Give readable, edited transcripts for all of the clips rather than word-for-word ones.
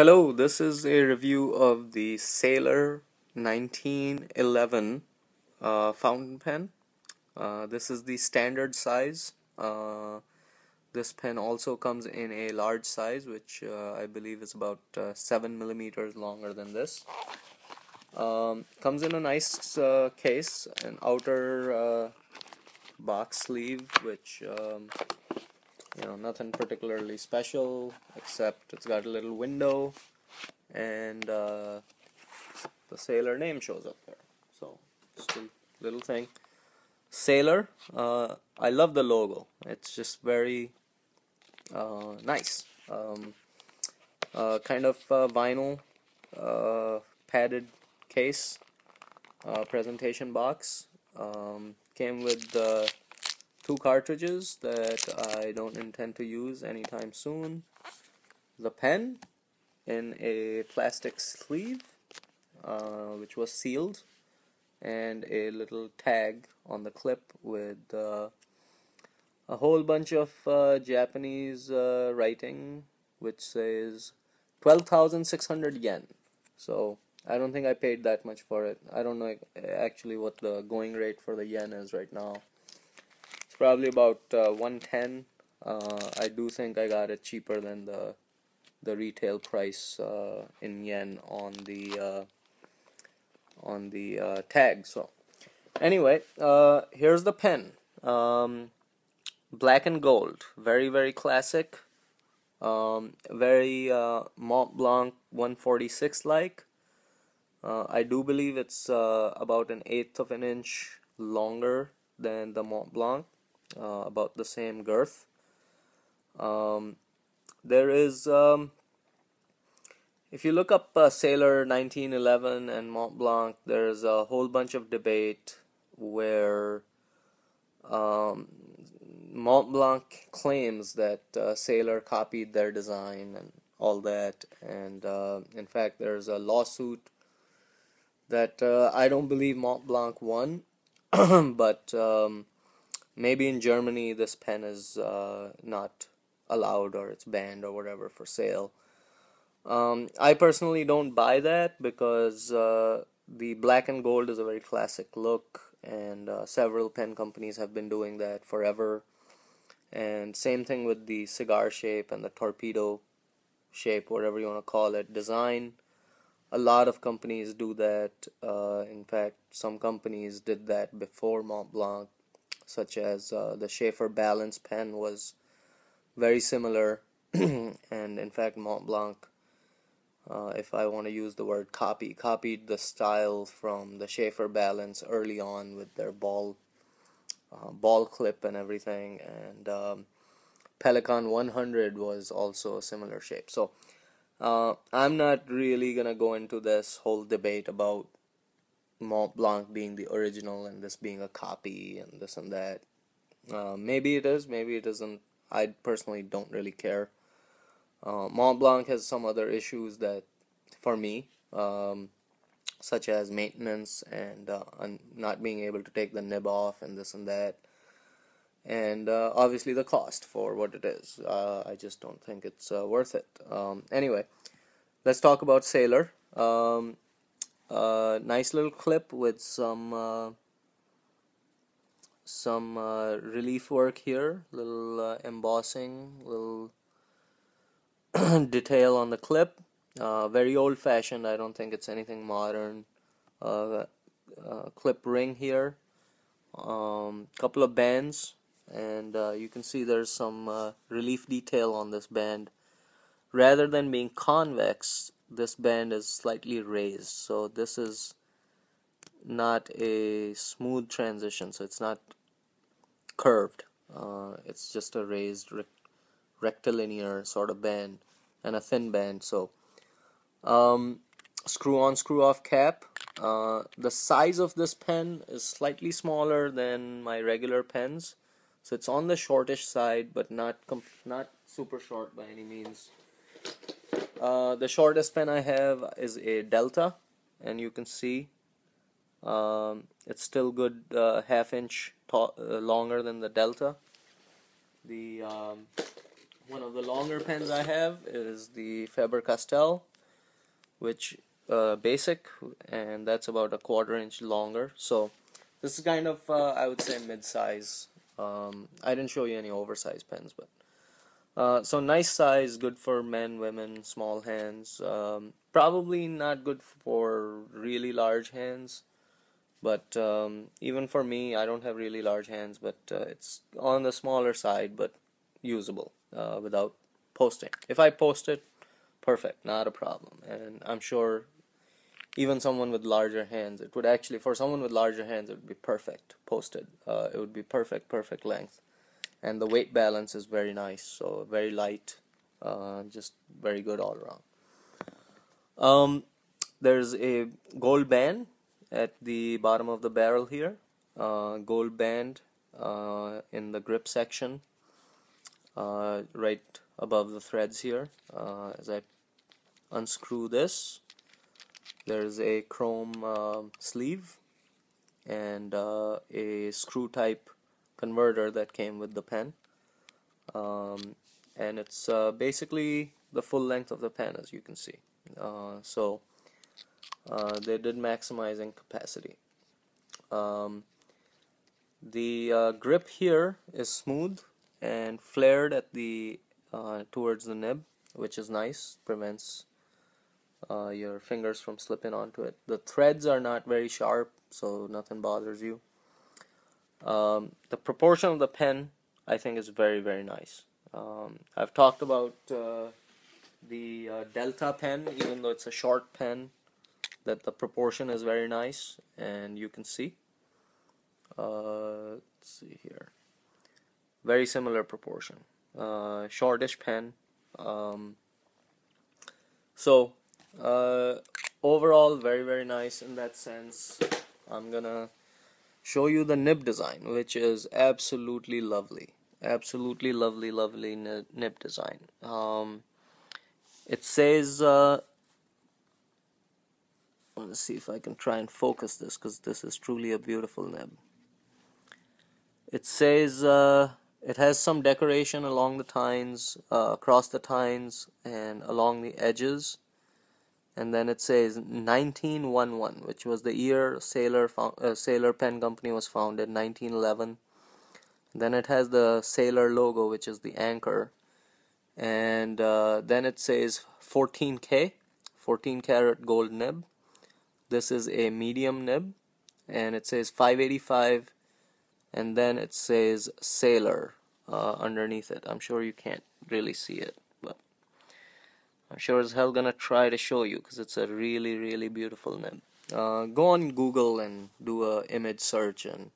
Hello, this is a review of the Sailor 1911 fountain pen. This is the standard size. This pen also comes in a large size, which I believe is about 7 millimeters longer than this. Comes in a nice case, an outer box sleeve, which nothing particularly special, except it's got a little window and the Sailor name shows up there. So, just a little thing. Sailor, I love the logo. It's just very nice. Kind of vinyl padded case, presentation box. Came with two cartridges that I don't intend to use anytime soon. The pen in a plastic sleeve, which was sealed, and a little tag on the clip with a whole bunch of Japanese writing, which says 12,600 yen. So I don't think I paid that much for it. I don't know actually what the going rate for the yen is right now. It's probably about 110. I do think I got it cheaper than the retail price in yen on the tag. So anyway, here's the pen. Black and gold, very classic. Very Mont Blanc 146 like. I do believe it's about 1/8 of an inch longer than the Mont Blanc, about the same girth. There is, if you look up Sailor 1911 and Mont Blanc, there's a whole bunch of debate where Mont Blanc claims that Sailor copied their design and all that, and in fact there's a lawsuit that I don't believe Mont Blanc won, but maybe in Germany this pen is not allowed, or it's banned or whatever for sale. I personally don't buy that because the black and gold is a very classic look, and several pen companies have been doing that forever. And same thing with the cigar shape and the torpedo shape, whatever you want to call it, design. A lot of companies do that. In fact, some companies did that before Mont Blanc, such as the Schaefer Balance pen was very similar. And in fact, Mont Blanc, if I want to use the word copied the style from the Schaefer Balance early on with their ball clip and everything, and Pelican 100 was also a similar shape. So I'm not really gonna go into this whole debate about Mont Blanc being the original and this being a copy and this and that. Maybe it is, maybe it isn't. I personally don't really care. Mont Blanc has some other issues that, for me, such as maintenance and not being able to take the nib off and this and that, and obviously the cost for what it is. I just don't think it's worth it. Anyway, let's talk about Sailor. Nice little clip with some relief work here, little embossing, little detail on the clip. Very old-fashioned. I don't think it's anything modern. Clip ring here, couple of bands, and you can see there's some relief detail on this band. Rather than being convex, this band is slightly raised, so this is not a smooth transition, so it's not curved. It's just a raised rectilinear sort of band, and a thin band. So screw on, screw off cap. The size of this pen is slightly smaller than my regular pens, so it's on the shortish side, but not super short by any means. The shortest pen I have is a Delta, and you can see it's still good, half-inch longer than the Delta. The one of the longer pens I have is the Faber-Castell, which basic, and that's about a 1/4 inch longer. So this is kind of I would say mid-size. I didn't show you any oversized pens, but so nice size, good for men, women, small hands. Probably not good for really large hands, but even for me, I don't have really large hands, but it's on the smaller side, but usable without posting. If I post it, perfect, not a problem. And I'm sure even someone with larger hands, it would actually, for someone with larger hands, it would be perfect posted. It would be perfect length. And the weight balance is very nice, so very light, just very good all around. There's a gold band at the bottom of the barrel here, gold band in the grip section, right above the threads here. As I unscrew this, there's a chrome sleeve and a screw type converter that came with the pen, and it's basically the full length of the pen, as you can see. So they did maximizing capacity. The grip here is smooth and flared at the towards the nib, which is nice, prevents your fingers from slipping onto it. The threads are not very sharp, so nothing bothers you. The proportion of the pen, I think, is very nice. I've talked about the Delta pen, even though it's a short pen, that the proportion is very nice, and you can see. Let's see here. Very similar proportion. Shortish pen. So overall, very nice in that sense. I'm gonna show you the nib design, which is absolutely lovely. Absolutely lovely nib design. It says, let's see if I can try and focus this, because this is truly a beautiful nib. It says it has some decoration along the tines, across the tines, and along the edges. And then it says 1911, which was the year Sailor Pen Company was founded, 1911. Then it has the Sailor logo, which is the anchor. And then it says 14K, 14 karat gold nib. This is a medium nib, and it says 585, and then it says Sailor underneath it. I'm sure you can't really see it, but I'm sure as hell gonna try to show you, because it's a really beautiful nib. Go on Google and do a image search, and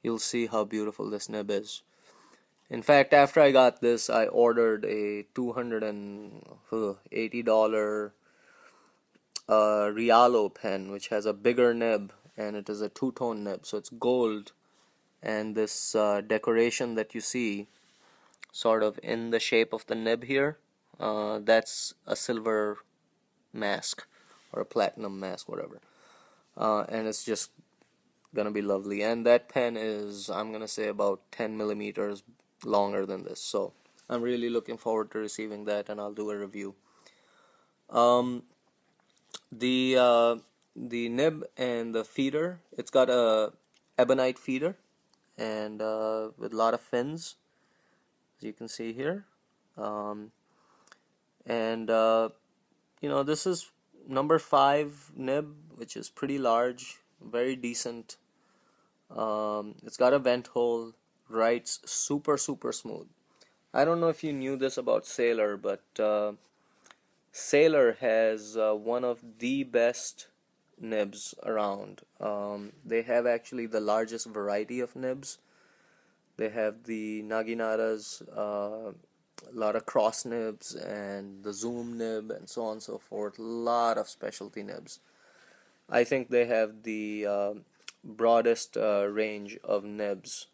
you'll see how beautiful this nib is. In fact, after I got this, I ordered a $280 Rialo pen, which has a bigger nib, and it is a two-tone nib, so it's gold, and this decoration that you see sort of in the shape of the nib here, that's a silver mask or a platinum mask, whatever, and it's just gonna be lovely. And that pen is, I'm gonna say, about 10 millimeters longer than this, so I'm really looking forward to receiving that, and I'll do a review. The nib and the feeder, it's got a ebonite feeder, and with a lot of fins, as you can see here. This is number 5 nib, which is pretty large, very decent. It's got a vent hole, writes super smooth. I don't know if you knew this about Sailor, but Sailor has one of the best nibs around. They have actually the largest variety of nibs. They have the Naginatas, a lot of cross nibs, and the zoom nib, and so on and so forth. A lot of specialty nibs. I think they have the broadest range of nibs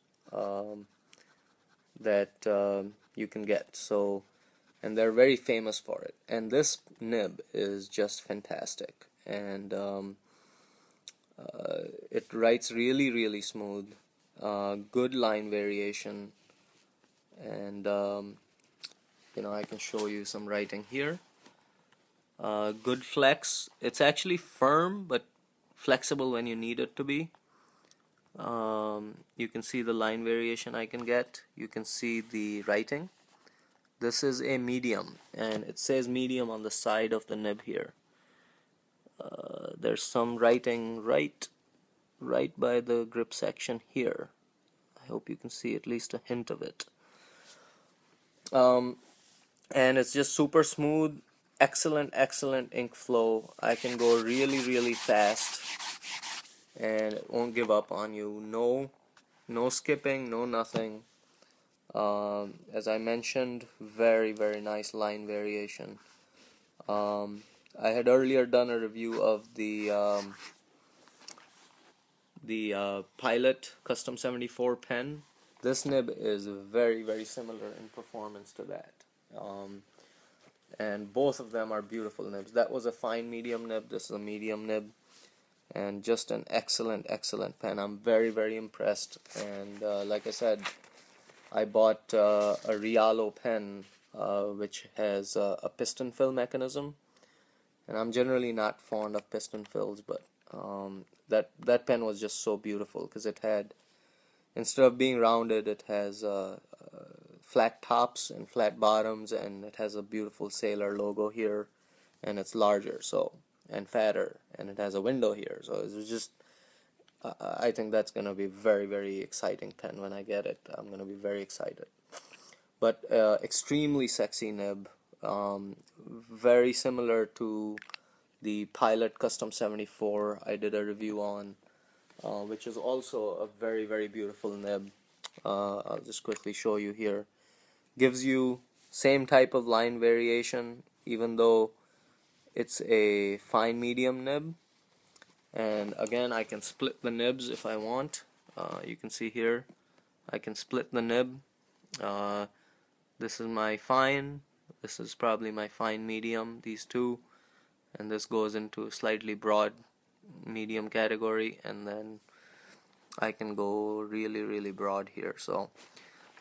that you can get. So, and they're very famous for it. And this nib is just fantastic, and it writes really smooth. Good line variation, and I can show you some writing here. Good flex. It's actually firm but flexible when you need it to be. You can see the line variation I can get. You can see the writing. This is a medium, and it says medium on the side of the nib here. There's some writing right by the grip section here. I hope you can see at least a hint of it. And it's just super smooth, excellent ink flow. I can go really fast and it won't give up on you. No skipping, no nothing. As I mentioned, very nice line variation. I had earlier done a review of the Pilot Custom 74 pen. This nib is very similar in performance to that. And both of them are beautiful nibs. That was a fine medium nib, this is a medium nib, and just an excellent pen. I'm very impressed. And like I said, I bought a Rialo pen which has a piston fill mechanism, and I'm generally not fond of piston fills, but that pen was just so beautiful because it had, instead of being rounded, it has flat tops and flat bottoms, and it has a beautiful Sailor logo here, and it's larger and fatter, and it has a window here. So it was just, I think that's gonna be very exciting pen when I get it. I'm gonna be very excited. But extremely sexy nib, very similar to the Pilot Custom 74 I did a review on, which is also a very beautiful nib. I'll just quickly show you here. Gives you same type of line variation, even though it's a fine medium nib. And again, I can split the nibs if I want. You can see here I can split the nib. This is my fine, this is probably my fine medium, these two, and this goes into a slightly broad medium category, and then I can go really broad here. So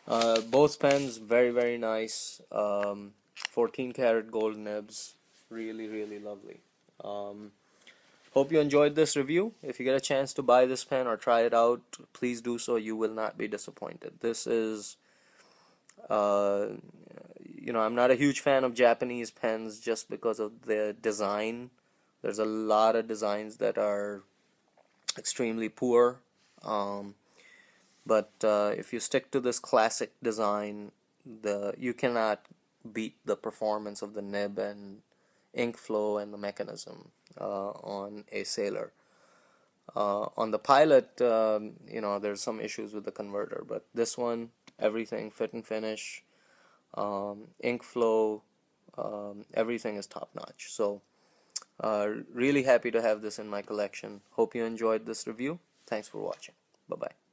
both pens very nice. 14 karat gold nibs, really lovely. Hope you enjoyed this review. If you get a chance to buy this pen or try it out, please do so. You will not be disappointed. This is I'm not a huge fan of Japanese pens just because of the design. There's a lot of designs that are extremely poor, but if you stick to this classic design, you cannot beat the performance of the nib and ink flow and the mechanism on a Sailor. On the Pilot, there's some issues with the converter, but this one, everything fit and finish, ink flow, everything is top notch. So really happy to have this in my collection. Hope you enjoyed this review. Thanks for watching. Bye bye.